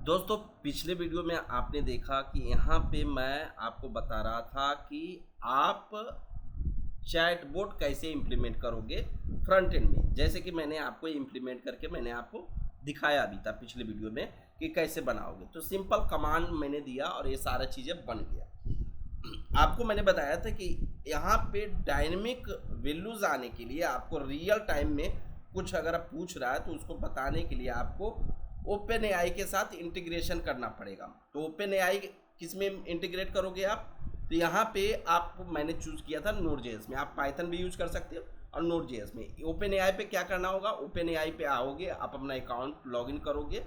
दोस्तों पिछले वीडियो में आपने देखा कि यहाँ पे मैं आपको बता रहा था कि आप चैटबॉट कैसे इम्प्लीमेंट करोगे फ्रंट एंड में। जैसे कि मैंने आपको इम्प्लीमेंट करके मैंने आपको दिखाया भी था पिछले वीडियो में कि कैसे बनाओगे। तो सिंपल कमांड मैंने दिया और ये सारा चीज़ें बन गया। आपको मैंने बताया था कि यहाँ पे डायनेमिक वैल्यूज आने के लिए आपको रियल टाइम में कुछ अगर आप पूछ रहा है तो उसको बताने के लिए आपको ओपन एआई के साथ इंटीग्रेशन करना पड़ेगा। तो ओपन एआई किस में इंटीग्रेट करोगे आप? तो यहाँ पे आप मैंने चूज़ किया था नोड.जेएस में। आप पाइथन भी यूज कर सकते हो और नोड.जेएस में। ओपन एआई पे क्या करना होगा, ओपन एआई पे आओगे, आप अपना अकाउंट लॉगिन करोगे,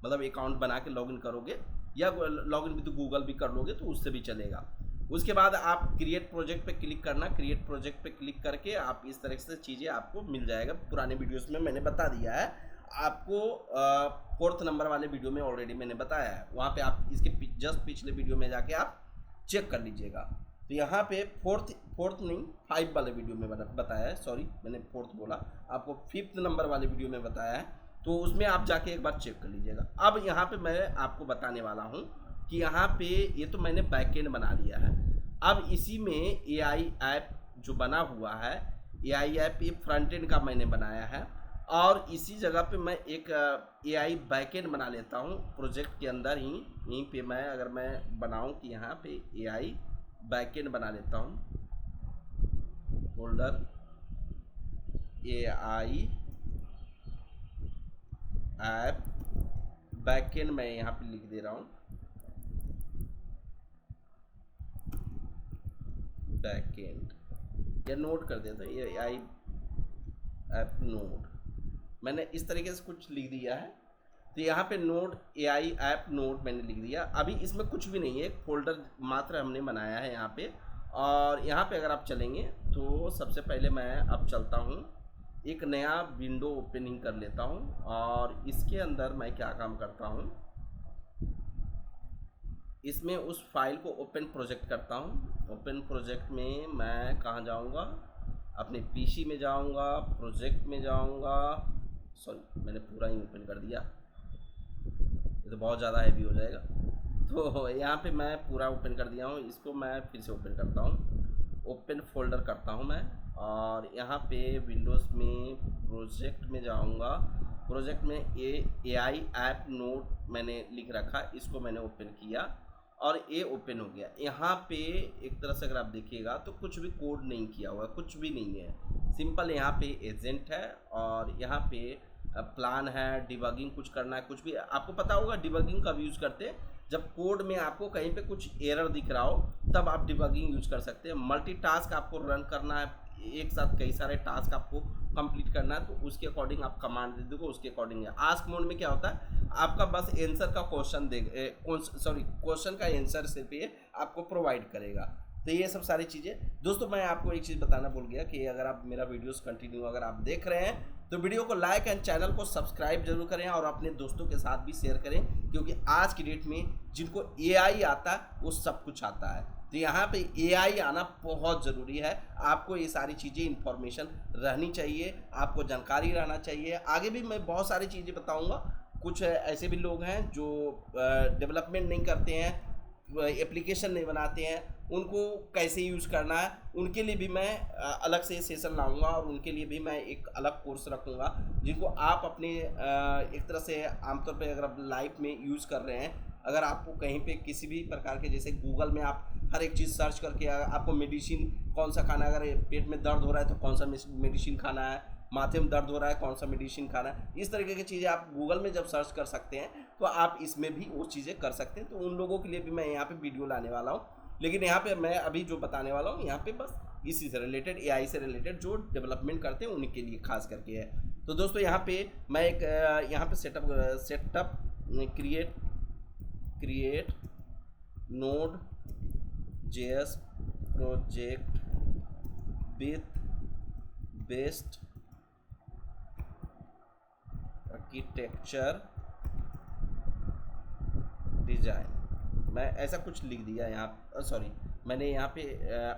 मतलब अकाउंट बना के लॉगिन करोगे, या लॉगिन भी तो गूगल भी कर लोगे तो उससे भी चलेगा। उसके बाद आप क्रिएट प्रोजेक्ट पे क्लिक करना। क्रिएट प्रोजेक्ट पे क्लिक करके आप इस तरह से चीज़ें आपको मिल जाएगा। पुराने वीडियोस में मैंने बता दिया है आपको। 4th नंबर वाले वीडियो में ऑलरेडी मैंने बताया है, वहाँ पे आप इसके जस्ट पिछले वीडियो में जाके आप चेक कर लीजिएगा। तो यहाँ पे फोर्थ नहीं 5 वाले वीडियो में बताया है, सॉरी मैंने 4th बोला, आपको 5th नंबर वाले वीडियो में बताया है, तो उसमें आप जाके एक बार चेक कर लीजिएगा। अब यहाँ पे मैं आपको बताने वाला हूँ कि यहाँ पे ये तो मैंने बैकएंड बना लिया है। अब इसी में एआई ऐप जो बना हुआ है, एआई ऐप ये फ्रंट एंड का मैंने बनाया है, और इसी जगह पे मैं एक एआई बैकएंड बना लेता हूँ प्रोजेक्ट के अंदर ही। यहीं पे मैं अगर मैं बनाऊँ कि यहाँ पे एआई बैकएंड बना लेता हूँ, फोल्डर एआई ऐप बैकएंड मैं यहाँ पे लिख दे रहा हूँ, बैकएंड या नोड कर देता है, एआई ऐप नोड मैंने इस तरीके से कुछ लिख दिया है। तो यहाँ पे नोड एआई ऐप नोड मैंने लिख दिया। अभी इसमें कुछ भी नहीं है, एक फोल्डर मात्र हमने बनाया है यहाँ पे। और यहाँ पे अगर आप चलेंगे तो सबसे पहले मैं अब चलता हूँ, एक नया विंडो ओपनिंग कर लेता हूँ, और इसके अंदर मैं क्या काम करता हूँ, इसमें उस फाइल को ओपन प्रोजेक्ट करता हूँ। ओपन प्रोजेक्ट में मैं कहाँ जाऊँगा, अपने पीसी में जाऊँगा, प्रोजेक्ट में जाऊँगा, सॉरी मैंने पूरा ही ओपन कर दिया, ये तो बहुत ज़्यादा हैवी हो जाएगा। तो यहाँ पे मैं पूरा ओपन कर दिया हूँ, इसको मैं फिर से ओपन करता हूँ, ओपन फोल्डर करता हूँ मैं, और यहाँ पे विंडोज़ में प्रोजेक्ट में जाऊँगा। प्रोजेक्ट में एआई ऐप नोड मैंने लिख रखा, इसको मैंने ओपन किया और ये ओपन हो गया। यहाँ पे एक तरह से अगर आप देखिएगा तो कुछ भी कोड नहीं किया हुआ, कुछ भी नहीं है, सिंपल यहाँ पे एजेंट है और यहाँ पे प्लान है, डिबगिंग कुछ करना है, कुछ भी आपको पता होगा डिबगिंग कब यूज़ करते हैं, जब कोड में आपको कहीं पे कुछ एरर दिख रहा हो तब आप डिबगिंग यूज़ कर सकते हैं। मल्टीटास्क आपको रन करना है, एक साथ कई सारे टास्क आपको कंप्लीट करना है, तो उसके अकॉर्डिंग आप कमांड दे दोगे, उसके अकॉर्डिंग है। आस्क मोड में क्या होता है, आपका बस आंसर का क्वेश्चन क्वेश्चन का आंसर सिर्फ ये आपको प्रोवाइड करेगा। तो ये सब सारी चीज़ें दोस्तों, मैं आपको एक चीज़ बताना भूल गया कि अगर आप मेरा वीडियोस कंटिन्यू अगर आप देख रहे हैं तो वीडियो को लाइक एंड चैनल को सब्सक्राइब जरूर करें और अपने दोस्तों के साथ भी शेयर करें, क्योंकि आज की डेट में जिनको एआई आता है वो सब कुछ आता है। तो यहाँ पे एआई आना बहुत ज़रूरी है, आपको ये सारी चीज़ें इन्फॉर्मेशन रहनी चाहिए, आपको जानकारी रहना चाहिए। आगे भी मैं बहुत सारी चीज़ें बताऊँगा। कुछ ऐसे भी लोग हैं जो डेवलपमेंट नहीं करते हैं, एप्लीकेशन नहीं बनाते हैं, उनको कैसे यूज़ करना है उनके लिए भी मैं अलग से सेशन लाऊंगा, और उनके लिए भी मैं एक अलग कोर्स रखूंगा, जिनको आप अपने एक तरह से आमतौर पे अगर आप लाइफ में यूज़ कर रहे हैं, अगर आपको कहीं पे किसी भी प्रकार के, जैसे गूगल में आप हर एक चीज़ सर्च करके आपको मेडिसिन कौन सा खाना है, अगर पेट में दर्द हो रहा है तो कौन सा मेडिसिन खाना है, माथे में दर्द हो रहा है कौन सा मेडिसिन खाना है, इस तरीके की चीज़ें आप गूगल में जब सर्च कर सकते हैं तो आप इसमें भी वो चीज़ें कर सकते हैं। तो उन लोगों के लिए भी मैं यहाँ पे वीडियो लाने वाला हूँ, लेकिन यहाँ पे मैं अभी जो बताने वाला हूँ यहाँ पे बस इसी से रिलेटेड, एआई से रिलेटेड जो डेवलपमेंट करते हैं उनके लिए खास करके है। तो दोस्तों यहाँ पे मैं एक यहाँ पे setup create node JS project with best architecture design, मैं ऐसा कुछ लिख दिया यहाँ, सॉरी मैंने यहाँ पे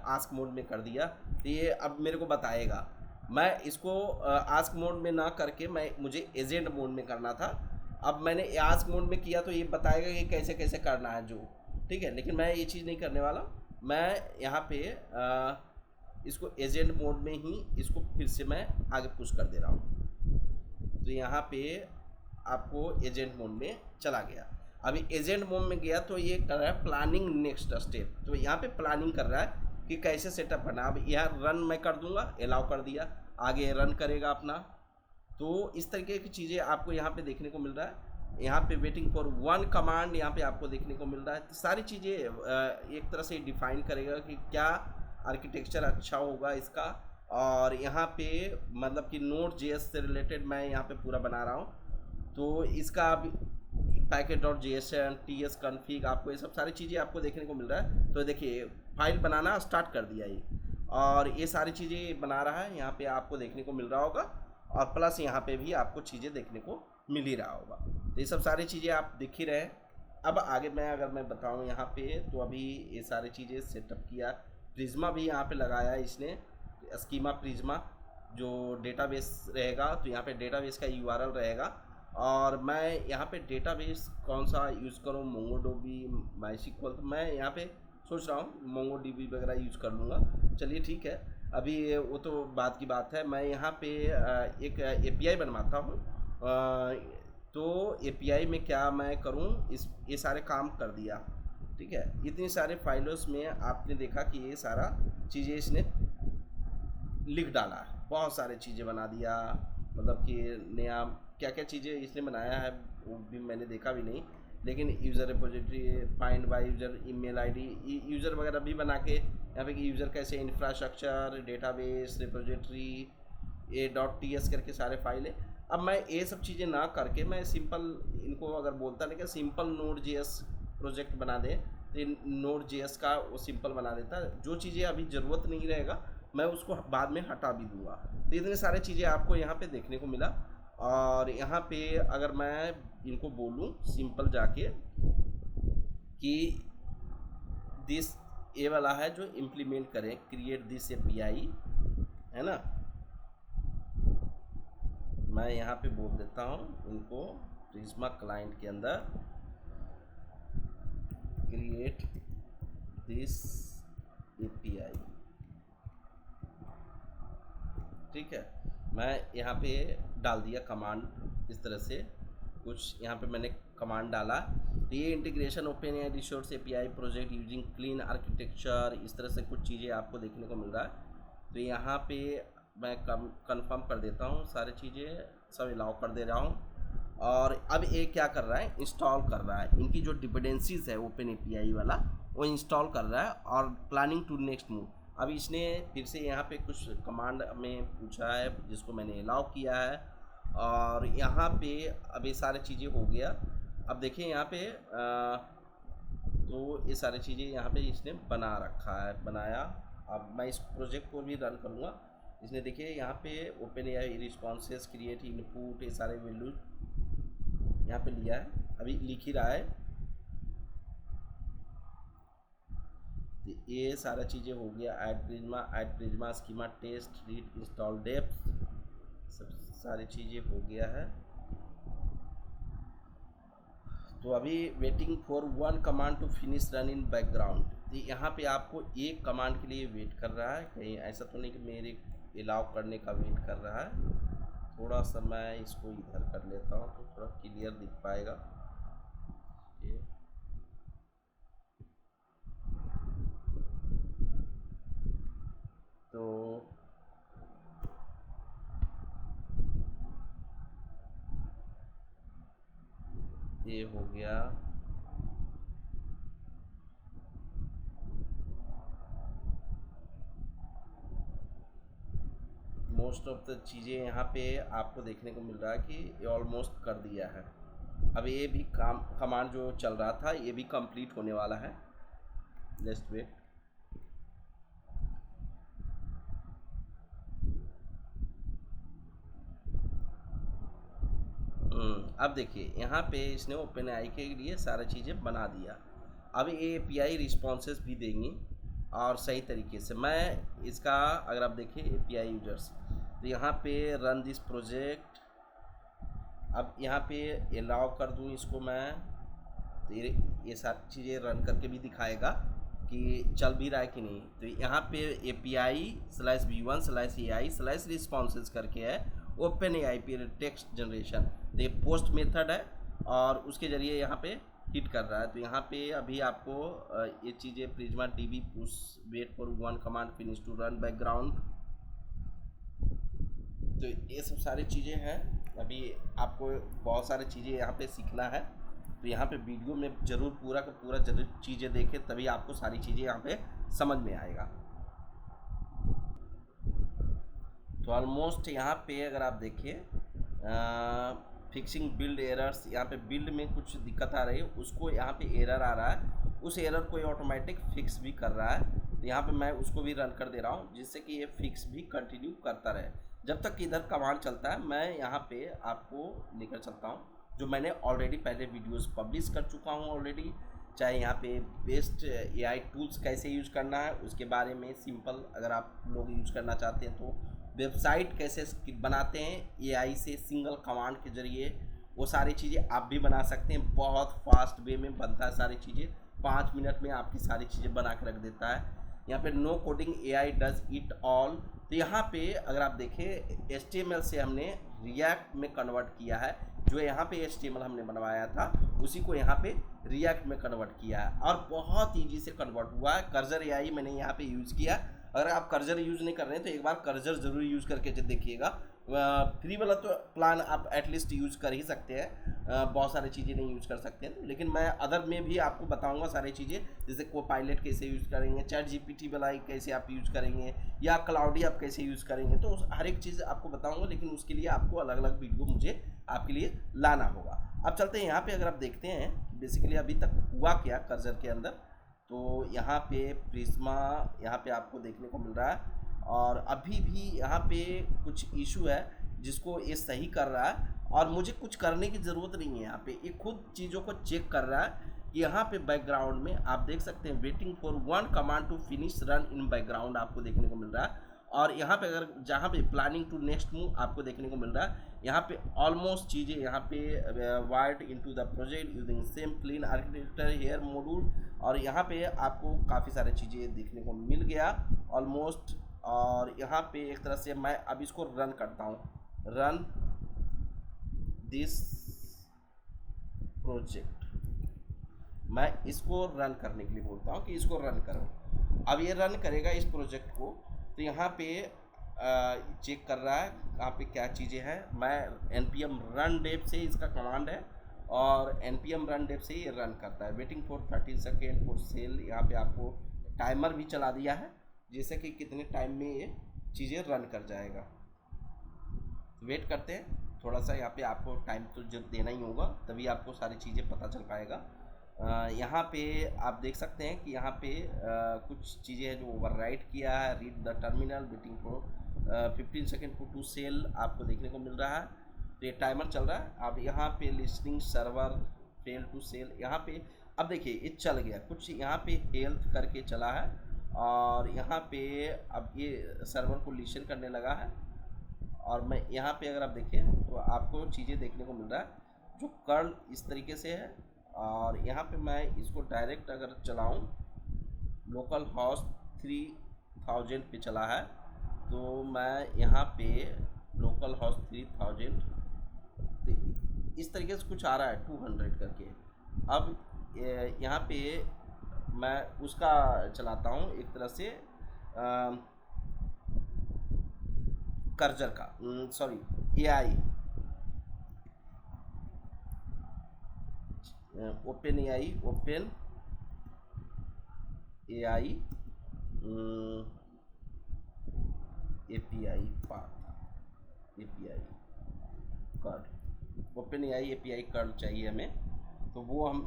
आस्क मोड में कर दिया। तो ये अब मेरे को बताएगा, मैं इसको आस्क मोड में ना करके मुझे एजेंट मोड में करना था, अब मैंने आस्क मोड में किया तो ये बताएगा कि कैसे कैसे करना है जो, ठीक है। लेकिन मैं ये चीज़ नहीं करने वाला, मैं यहाँ पे इसको एजेंट मोड में ही इसको फिर से मैं आगे पुश कर दे रहा हूँ। तो यहाँ पे आपको एजेंट मोड में चला गया। अभी एजेंट मोड में गया तो ये कर रहा है प्लानिंग नेक्स्ट स्टेप, तो यहाँ पे प्लानिंग कर रहा है कि कैसे सेटअप करना। अब यहाँ रन मैं कर दूंगा, अलाउ कर दिया, आगे रन करेगा अपना। तो इस तरीके की चीज़ें आपको यहाँ पे देखने को मिल रहा है। यहाँ पे वेटिंग फॉर वन कमांड यहाँ पे आपको देखने को मिल रहा है। तो सारी चीज़ें एक तरह से डिफाइन करेगा कि क्या आर्किटेक्चर अच्छा होगा इसका। और यहाँ पे मतलब कि नोड जेएस से रिलेटेड मैं यहाँ पे पूरा बना रहा हूँ। तो इसका अब packet dot JSON T S config आपको ये सब सारी चीज़ें आपको देखने को मिल रहा है। तो देखिए फाइल बनाना स्टार्ट कर दिया ये, और ये सारी चीज़ें बना रहा है, यहाँ पे आपको देखने को मिल रहा होगा। और प्लस यहाँ पे भी आपको चीज़ें देखने को मिल ही रहा होगा। तो ये सब सारी चीज़ें आप दिख ही रहे हैं। अब आगे मैं अगर मैं बताऊँ यहाँ पे, तो अभी ये सारी चीज़ें सेटअप किया, प्रिज्मा भी यहाँ पे लगाया है इसने, स्कीमा प्रिज्मा जो डेटाबेस रहेगा। तो यहाँ पे डेटाबेस का यूआरएल रहेगा, और मैं यहाँ पे डेटाबेस कौन सा यूज़ करूँ, मोंगोडीबी, माईस्क्ल। तो मैं यहाँ पे सोच रहा हूँ मोंगोडीबी वगैरह यूज़ कर लूँगा। चलिए ठीक है, अभी वो तो बात की बात है। मैं यहाँ पे एक एपीआई बनवाता हूँ। तो एपीआई में क्या मैं करूँ, इस ये सारे काम कर दिया, ठीक है। इतनी सारे फाइलों में आपने देखा कि ये सारा चीज़ें इसने लिख डाला है, बहुत सारे चीज़ें बना दिया। मतलब कि नया क्या क्या चीज़ें इसने बनाया है वो भी मैंने देखा भी नहीं। लेकिन user repository, find by user, email ID, user वगैरह भी बना के यहाँ पे कि यूज़र कैसे, इंफ्रास्ट्रक्चर, डेटाबेस, रिपोजिटरी, ए डॉट टी एस करके सारे फाइल है। अब मैं ये सब चीज़ें ना करके मैं सिंपल इनको अगर बोलता ना कि सिंपल नोड जेएस प्रोजेक्ट बना दे, तो नोड जेएस का वो सिंपल बना देता। जो चीज़ें अभी ज़रूरत नहीं रहेगा मैं उसको बाद में हटा भी दूंगा। तो इतनी सारी चीज़ें आपको यहाँ पे देखने को मिला। और यहाँ पे अगर मैं इनको बोलूँ सिंपल जाके कि दिस ये वाला है जो इम्प्लीमेंट करें, क्रिएट दिस एपीआई, है ना। मैं यहाँ पे बोल देता हूँ इनको प्रिज्मा क्लाइंट के अंदर क्रिएट दिस एपीआई, ठीक है। मैं यहाँ पे डाल दिया कमांड, इस तरह से कुछ यहाँ पे मैंने कमांड डाला। तो ये integration open AI resource API project using clean architecture, इस तरह से कुछ चीज़ें आपको देखने को मिल रहा है। तो यहाँ पे मैं कंफर्म कर देता हूँ, सारी चीज़ें सब अलाउ कर दे रहा हूँ। और अब ये क्या कर रहा है, इंस्टॉल कर रहा है इनकी जो डिपेंडेंसीज है ओपन एपीआई वाला, वो इंस्टॉल कर रहा है। और प्लानिंग टू नेक्स्ट मूव, अब इसने फिर से यहाँ पे कुछ कमांड में पूछा है जिसको मैंने अलाउ किया है। और यहाँ पे अब ये सारी चीज़ें हो गया। अब देखिए यहाँ पे तो ये सारी चीज़ें यहाँ पे इसने बना रखा है, बनाया। अब मैं इस प्रोजेक्ट को भी रन करूँगा। इसने देखिए यहाँ पे open AI responses, create input, ये सारे वैल्यू यहाँ पे लिया है, अभी लिख ही रहा है। ये सारा चीज़ें हो गया, add Prisma schema test, read install depth, सब सारी चीज़ें हो गया है। तो अभी waiting for one command to finish run in background. तो यहाँ पे आपको एक कमांड के लिए वेट कर रहा है, कहीं ऐसा तो नहीं कि मेरे अलाउ करने का वेट कर रहा है। थोड़ा सा मैं इसको इधर कर लेता हूँ तो थोड़ा क्लियर दिख पाएगा। ये तो ये हो गया। मोस्ट ऑफ द चीज़ें यहाँ पे आपको देखने को मिल रहा है कि ये ऑलमोस्ट कर दिया है। अब ये भी कमांड जो चल रहा था ये भी कंप्लीट होने वाला है, जस्ट वेट। अब देखिए यहाँ पे इसने ओपन एआई के लिए सारी चीज़ें बना दिया। अब ये एपीआई रिस्पॉन्सेस भी देंगी और सही तरीके से। मैं इसका अगर आप देखिए एपीआई यूजर्स, तो यहाँ पे रन दिस प्रोजेक्ट, अब यहाँ पे अलाउ कर दूँ इसको मैं, तो ये सारी चीज़ें रन करके भी दिखाएगा कि चल भी रहा है कि नहीं। तो यहाँ पे API/v1/AI/responses करके है, ओपन AI पे टेक्स्ट जनरेशन, तो ये पोस्ट मेथड है और उसके ज़रिए यहाँ पे हिट कर रहा है। तो यहाँ पे अभी आपको ये चीज़ें Prisma DB push wait for 1 command finish to run background, तो ये सब सारी चीज़ें हैं। अभी आपको बहुत सारी चीज़ें यहाँ पे सीखना है, तो यहाँ पे वीडियो में ज़रूर पूरा का पूरा जरूर चीज़ें देखें, तभी आपको सारी चीज़ें यहाँ पे समझ में आएगा। तो ऑलमोस्ट यहाँ पे अगर आप देखें फिक्सिंग बिल्ड एरर्स, यहाँ पे बिल्ड में कुछ दिक्कत आ रही है, उसको यहाँ पे एरर आ रहा है, उस एरर को ये ऑटोमेटिक फिक्स भी कर रहा है। तो यहाँ पे मैं उसको भी रन कर दे रहा हूँ, जिससे कि ये फिक्स भी कंटिन्यू करता रहे जब तक कि इधर कमांड चलता है। मैं यहाँ पे आपको लेकर चलता हूँ, जो मैंने ऑलरेडी पहले वीडियोस पब्लिश कर चुका हूँ ऑलरेडी, चाहे यहाँ पे बेस्ट AI टूल्स कैसे यूज़ करना है उसके बारे में सिंपल, अगर आप लोग यूज़ करना चाहते हैं तो वेबसाइट कैसे बनाते हैं AI से सिंगल कमांड के ज़रिए, वो सारी चीज़ें आप भी बना सकते हैं। बहुत फास्ट वे में बनता है सारी चीज़ें, 5 मिनट में आपकी सारी चीज़ें बना के रख देता है। यहाँ पे no coding AI does it all, तो यहाँ पे अगर आप देखें HTML से हमने रिएक्ट में कन्वर्ट किया है, जो यहाँ पे HTML हमने बनवाया था उसी को यहाँ पे रिएक्ट में कन्वर्ट किया है और बहुत ईजी से कन्वर्ट हुआ है। कर्जर AI मैंने यहाँ पे यूज़ किया। अगर आप कर्जर यूज़ नहीं कर रहे हैं तो एक बार कर्जर ज़रूर यूज़ करके देखिएगा। फ्री वाला तो प्लान आप एटलीस्ट यूज़ कर ही सकते हैं, बहुत सारी चीज़ें नहीं यूज़ कर सकते हैं, लेकिन मैं अदर में भी आपको बताऊंगा सारी चीज़ें, जैसे Copilot कैसे यूज़ करेंगे, ChatGPT वाला कैसे आप यूज़ करेंगे, या क्लाउडी आप कैसे यूज़ करेंगे, तो हर एक चीज़ आपको बताऊंगा, लेकिन उसके लिए आपको अलग अलग वीडियो मुझे आपके लिए लाना होगा। अब चलते हैं यहाँ पे, अगर आप देखते हैं बेसिकली अभी तक हुआ क्या कर्जर के अंदर, तो यहाँ पे प्रिज्मा यहाँ पे आपको देखने को मिल रहा है और अभी भी यहाँ पे कुछ इशू है जिसको ये सही कर रहा है और मुझे कुछ करने की ज़रूरत नहीं है। यहाँ पे ये खुद चीज़ों को चेक कर रहा है। यहाँ पे बैकग्राउंड में आप देख सकते हैं waiting for 1 command to finish run in background आपको देखने को मिल रहा है। और यहाँ पे अगर जहाँ पे प्लानिंग टू नेक्स्ट मूव आपको देखने को मिल रहा है, यहाँ पे ऑलमोस्ट चीज़ें यहाँ पे wide into the project using same clean architecture here module, और यहाँ पे आपको काफ़ी सारी चीज़ें देखने को मिल गया ऑलमोस्ट। और यहाँ पे एक तरह से मैं अब इसको रन करता हूँ, रन दिस प्रोजेक्ट, मैं इसको रन करने के लिए बोलता हूँ कि इसको रन करो। अब ये रन करेगा इस प्रोजेक्ट को, तो यहाँ पे चेक कर रहा है यहाँ पे क्या चीज़ें हैं। मैं npm run dev से इसका कमांड है और npm run dev से ये रन करता है। Waiting for 30 second for sale, यहाँ पे आपको टाइमर भी चला दिया है जैसे कि कितने टाइम में ये चीज़ें रन कर जाएगा। वेट करते हैं थोड़ा सा, यहाँ पे आपको टाइम तो जब देना ही होगा तभी आपको सारी चीज़ें पता चल पाएगा। यहाँ पे आप देख सकते हैं कि यहाँ पे कुछ चीज़ें हैं जो ओवरराइट किया है। Read the terminal, waiting for 15 second for to sell आपको देखने को मिल रहा है। तो ये टाइमर चल रहा है। अब यहाँ पे listing server fail to sell, यहाँ पे अब देखिए ये चल गया कुछ, यहाँ पे हेल्थ करके चला है और यहाँ पे अब ये सर्वर को लिस्टन करने लगा है। और मैं यहाँ पे अगर आप देखें तो आपको चीज़ें देखने को मिल रहा है जो कर्ल इस तरीके से है। और यहाँ पे मैं इसको डायरेक्ट अगर चलाऊँ, लोकल हॉस्ट 3000 पे चला है, तो मैं यहाँ पे लोकल हॉस्ट 3000, तो इस तरीके से कुछ आ रहा है 200 करके। अब यहाँ पे मैं उसका चलाता हूँ एक तरह से कर्जर का, sorry AI, open AI API path, API curl, open AI API curl चाहिए हमें, तो वो हम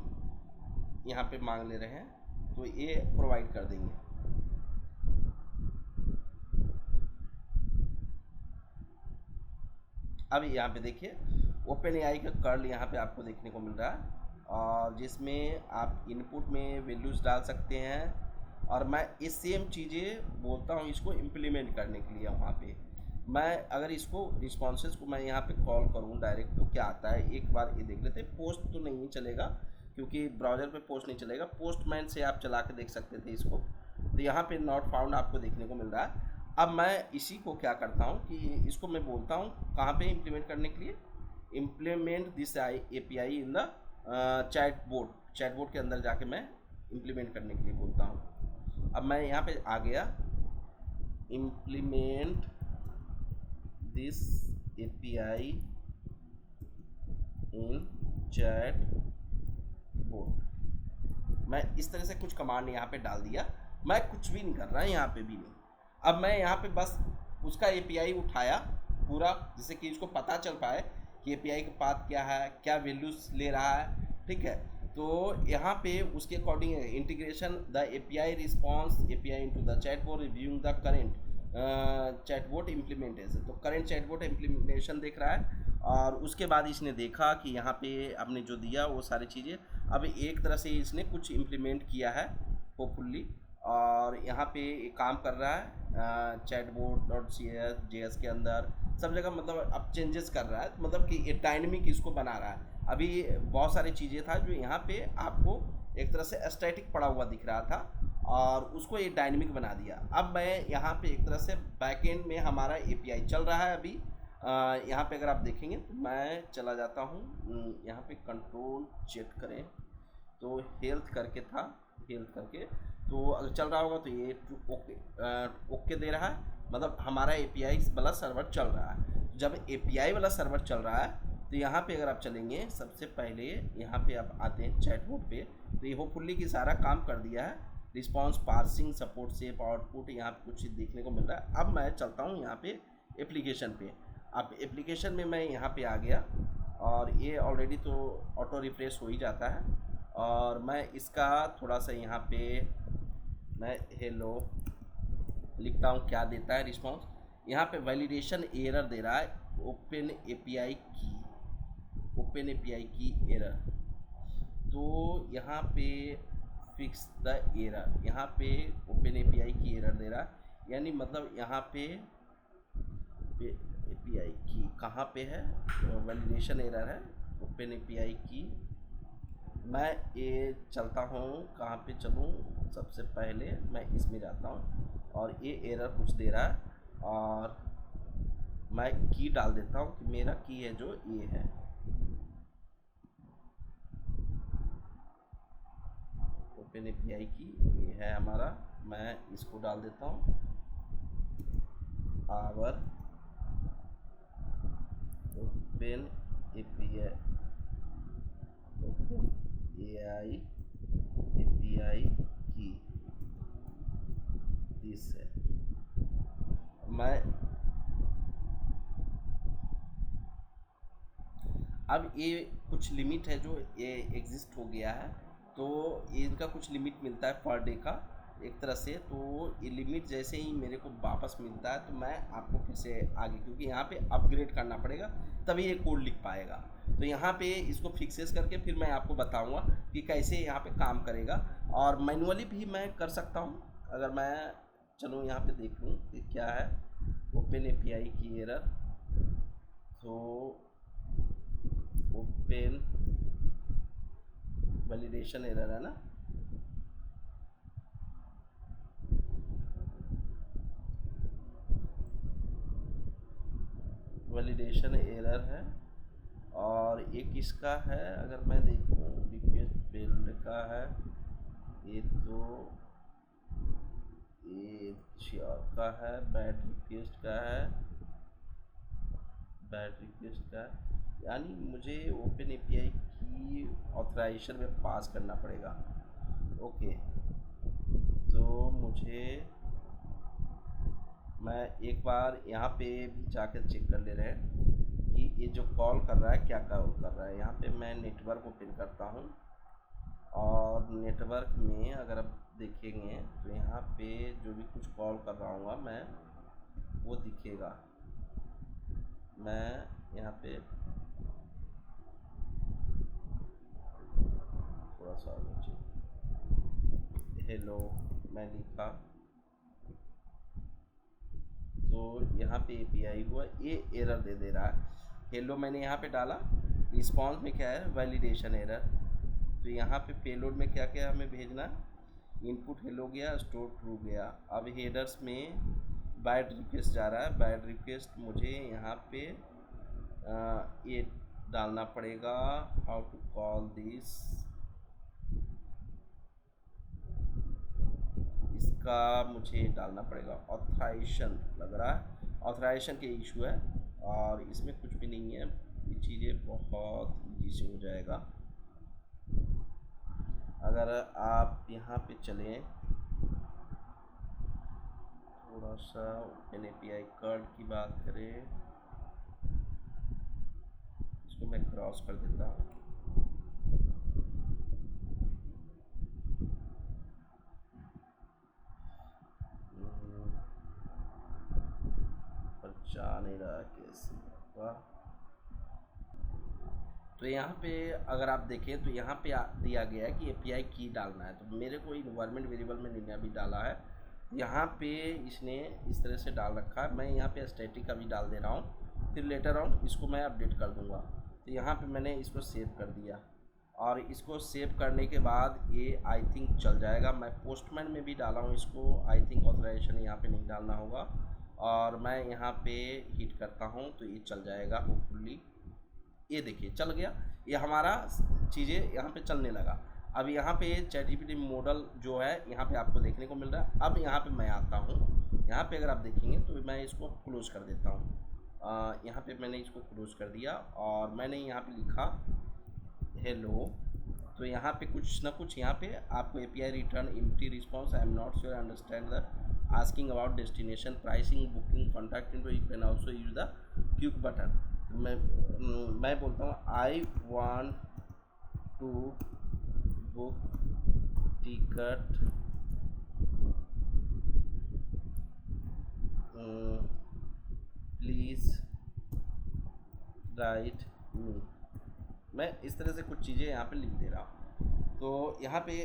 यहाँ पे मांग ले रहे हैं, तो ये प्रोवाइड कर देंगे। अब यहाँ पे देखिए ओपन AI का कर्ल यहाँ पे आपको देखने को मिल रहा है और जिसमें आप इनपुट में वैल्यूज़ डाल सकते हैं। और मैं इस सेम चीज़ें बोलता हूँ इसको इम्प्लीमेंट करने के लिए वहाँ पे, मैं अगर इसको रिस्पॉन्सेज को मैं यहाँ पे कॉल करूँ डायरेक्ट तो क्या आता है, एक बार ये देख लेते हैं। पोस्ट तो नहीं चलेगा क्योंकि ब्राउज़र पे पोस्ट नहीं चलेगा, पोस्टमैन से आप चला के देख सकते थे इसको। तो यहाँ पे नॉट फाउंड आपको देखने को मिल रहा है। अब मैं इसी को क्या करता हूँ कि इसको मैं बोलता हूँ कहाँ पे इम्प्लीमेंट करने के लिए, implement this API in the chatbot के अंदर जाके मैं इम्प्लीमेंट करने के लिए बोलता हूँ। अब मैं यहाँ पे आ गया, implement this API in chat bot. मैं इस तरह से कुछ कमांड यहाँ पे डाल दिया, मैं कुछ भी नहीं कर रहा यहाँ पे भी नहीं। अब मैं यहाँ पे बस उसका API उठाया पूरा, जिससे कि इसको पता चल पाए कि API का पाथ क्या है, क्या वैल्यूज ले रहा है, ठीक है। तो यहाँ पे उसके according integration the API response API into the chatbot reviewing the current chatbot implementation. तो करेंट चैटबॉट इम्प्लीमेंटेशन देख रहा है, और उसके बाद इसने देखा कि यहाँ पे आपने जो दिया वो सारी चीज़ें, अब एक तरह से इसने कुछ इम्प्लीमेंट किया है होपफुली, और यहाँ पे एक काम कर रहा है chatbot.js के अंदर सब जगह, मतलब अब चेंजेस कर रहा है, मतलब कि ये डायनेमिक इसको बना रहा है। अभी बहुत सारी चीज़ें था जो यहाँ पे आपको एक तरह से स्टैटिक पड़ा हुआ दिख रहा था, और उसको ये डायनेमिक बना दिया। अब मैं यहाँ पे एक तरह से बैकएंड में हमारा API चल रहा है अभी। यहाँ पे अगर आप देखेंगे तो मैं चला जाता हूँ, यहाँ पे कंट्रोल चेक करें तो हेल्थ करके था, हेल्थ करके तो अगर चल रहा होगा तो ये ओके ओके दे रहा है, मतलब हमारा API वाला सर्वर चल रहा है। जब API वाला सर्वर चल रहा है तो यहाँ पे अगर आप चलेंगे, सबसे पहले यहाँ पे आप आते हैं चैटबॉट पे, तो ये होपफुली की सारा काम कर दिया है, रिस्पॉन्स पार्सिंग सपोर्ट से आउटपुट यहाँ पे कुछ देखने को मिल रहा है। अब मैं चलता हूँ यहाँ पे एप्लीकेशन पे। अब एप्लीकेशन में मैं यहाँ पे आ गया, और ये ऑलरेडी तो ऑटो रिफ्रेश हो ही जाता है, और मैं इसका थोड़ा सा यहाँ पे मैं हेलो लिखता हूँ, क्या देता है रिस्पॉन्स। यहाँ पे वैलिडेशन एरर दे रहा है, ओपन API की एरर। तो यहाँ पे फिक्स द एरर, यहाँ पे ओपन API की एरर दे रहा है, यानी मतलब यहाँ पे API की कहाँ पे है, वैलिडेशन एरर है ओपन API की। मैं ये चलता हूँ, कहाँ पे चलूँ, सबसे पहले मैं इसमें जाता हूँ, और ये एरर कुछ दे रहा है, और मैं की डाल देता हूँ कि मेरा की है जो ये है, ओपन API की ये है हमारा। मैं इसको डाल देता हूँ, आवर ओपन API की दिस है। मैं अब ये कुछ लिमिट है जो ये एग्जिस्ट हो गया है, तो ये इनका कुछ लिमिट मिलता है पर डे का एक तरह से। तो ये लिमिट जैसे ही मेरे को वापस मिलता है तो मैं आपको फिर से आगे, क्योंकि यहाँ पे अपग्रेड करना पड़ेगा तभी ये कोड लिख पाएगा। तो यहाँ पे इसको फिक्सेस करके फिर मैं आपको बताऊँगा कि कैसे यहाँ पे काम करेगा, और मैनुअली भी मैं कर सकता हूँ। अगर मैं चलूँ यहाँ पे देख लूँ कि क्या है ओपन API की एरर, तो ओपन वैलिडेशन एरर है ना, वैलिडेशन एरर है। और ये किसका है अगर मैं देखूँ, रिक्वेस्ट फील्ड का है ये, तो ये श्योर का है, बैट रिक्वेस्ट का है, बैट रिक्वेस्ट का है, यानी मुझे ओपन API की ऑथराइजेशन में पास करना पड़ेगा। ओके, तो मुझे मैं एक बार यहाँ पे भी जाकर चेक कर ले रहे हैं कि ये जो कॉल कर रहा है क्या कॉल कर रहा है। यहाँ पे मैं नेटवर्क ओपन करता हूँ, और नेटवर्क में अगर आप देखेंगे तो यहाँ पे जो भी कुछ कॉल कर रहा हूँ मैं वो दिखेगा। मैं यहाँ पे थोड़ा सा हेलो मैं लिखा, तो यहाँ पे API हुआ, ये एरर दे रहा है। हेलो मैंने यहाँ पे डाला, रिस्पॉन्स में क्या है, वैलिडेशन एरर। तो यहाँ पे पेलोड में क्या क्या हमें भेजना, इनपुट हेलो गया, स्टोर ट्रू गया। अब हेडर्स में बैड रिक्वेस्ट जा रहा है, बैड रिक्वेस्ट मुझे यहाँ पे ये डालना पड़ेगा, हाउ टू कॉल दिस, इसका मुझे डालना पड़ेगा ऑथराइजेशन, लग रहा है ऑथराइजेशन के इशू है, और इसमें कुछ भी नहीं है, ये चीज़ें बहुत ईजी से हो जाएगा। अगर आप यहाँ पे चलें, थोड़ा सा ओपन API कार्ड की बात करें, इसको मैं क्रॉस कर देता हूँ। पर जा नहीं रहा कैसे होगा। तो यहाँ पे अगर आप देखें तो यहाँ पे दिया गया है कि API की डालना है, तो मेरे को इन्वायरमेंट वेरिएबल में नहीं अभी डाला है, यहाँ पे इसने इस तरह से डाल रखा है। मैं यहाँ पे स्टैटिक अभी डाल दे रहा हूँ, फिर लेटर ऑन इसको मैं अपडेट कर दूँगा। तो यहाँ पे मैंने इसको सेव कर दिया, और इसको सेव करने के बाद ये आई थिंक चल जाएगा। मैं पोस्टमैन में भी डाला हूँ इसको, आई थिंक ऑथराइजेशन यहाँ पे नहीं डालना होगा, और मैं यहाँ पे हिट करता हूँ तो ये चल जाएगा होपफुली। ये देखिए चल गया, ये हमारा चीज़ें यहाँ पे चलने लगा। अब यहाँ पे ChatGPT मॉडल जो है यहाँ पे आपको देखने को मिल रहा है। अब यहाँ पे मैं आता हूँ, यहाँ पे अगर आप देखेंगे तो मैं इसको क्लोज कर देता हूँ। यहाँ पे मैंने इसको क्लोज कर दिया, और मैंने यहाँ पे लिखा हेलो। तो यहाँ पे कुछ ना कुछ यहाँ पे आपको API return empty response, I am not sure understand the asking about destination, pricing, booking, contact info, you can also use the quick button. मैं बोलता हूँ I want to book ticket please write me. मैं इस तरह से कुछ चीज़ें यहाँ पे लिख दे रहा हूँ, तो यहाँ पे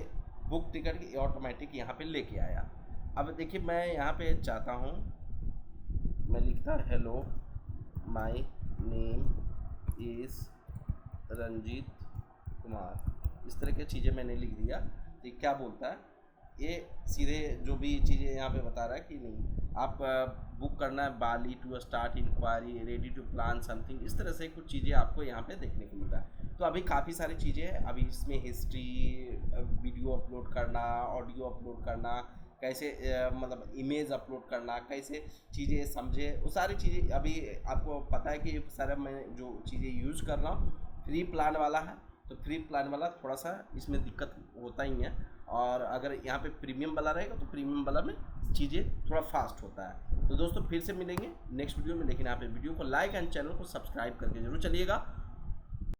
बुक टिकट की ऑटोमेटिक यहाँ पे लेके आया। अब देखिए मैं यहाँ पे चाहता हूँ, मैं लिखता hello my name is Ranjit Kumar, इस तरह की चीज़ें मैंने लिख दिया। तो क्या बोलता है, ये सीधे जो भी चीज़ें यहाँ पे बता रहा है कि नहीं आप बुक करना है, Bali to start inquiry, ready to plan something, इस तरह से कुछ चीज़ें आपको यहाँ पे देखने को मिल रहा है। तो अभी काफ़ी सारी चीज़ें हैं, अभी इसमें हिस्ट्री, वीडियो अपलोड करना, ऑडियो अपलोड करना, कैसे मतलब इमेज अपलोड करना, कैसे चीज़ें समझे, वो सारी चीज़ें अभी आपको पता है कि सारा मैं जो चीज़ें यूज़ कर रहा हूँ फ्री प्लान वाला है। तो फ्री प्लान वाला थोड़ा सा इसमें दिक्कत होता ही है, और अगर यहाँ पे प्रीमियम वाला रहेगा तो प्रीमियम वाला में चीज़ें थोड़ा फास्ट होता है। तो दोस्तों फिर से मिलेंगे नेक्स्ट वीडियो में, लेकिन यहाँ पे वीडियो को लाइक एंड चैनल को सब्सक्राइब करके जरूर चलिएगा।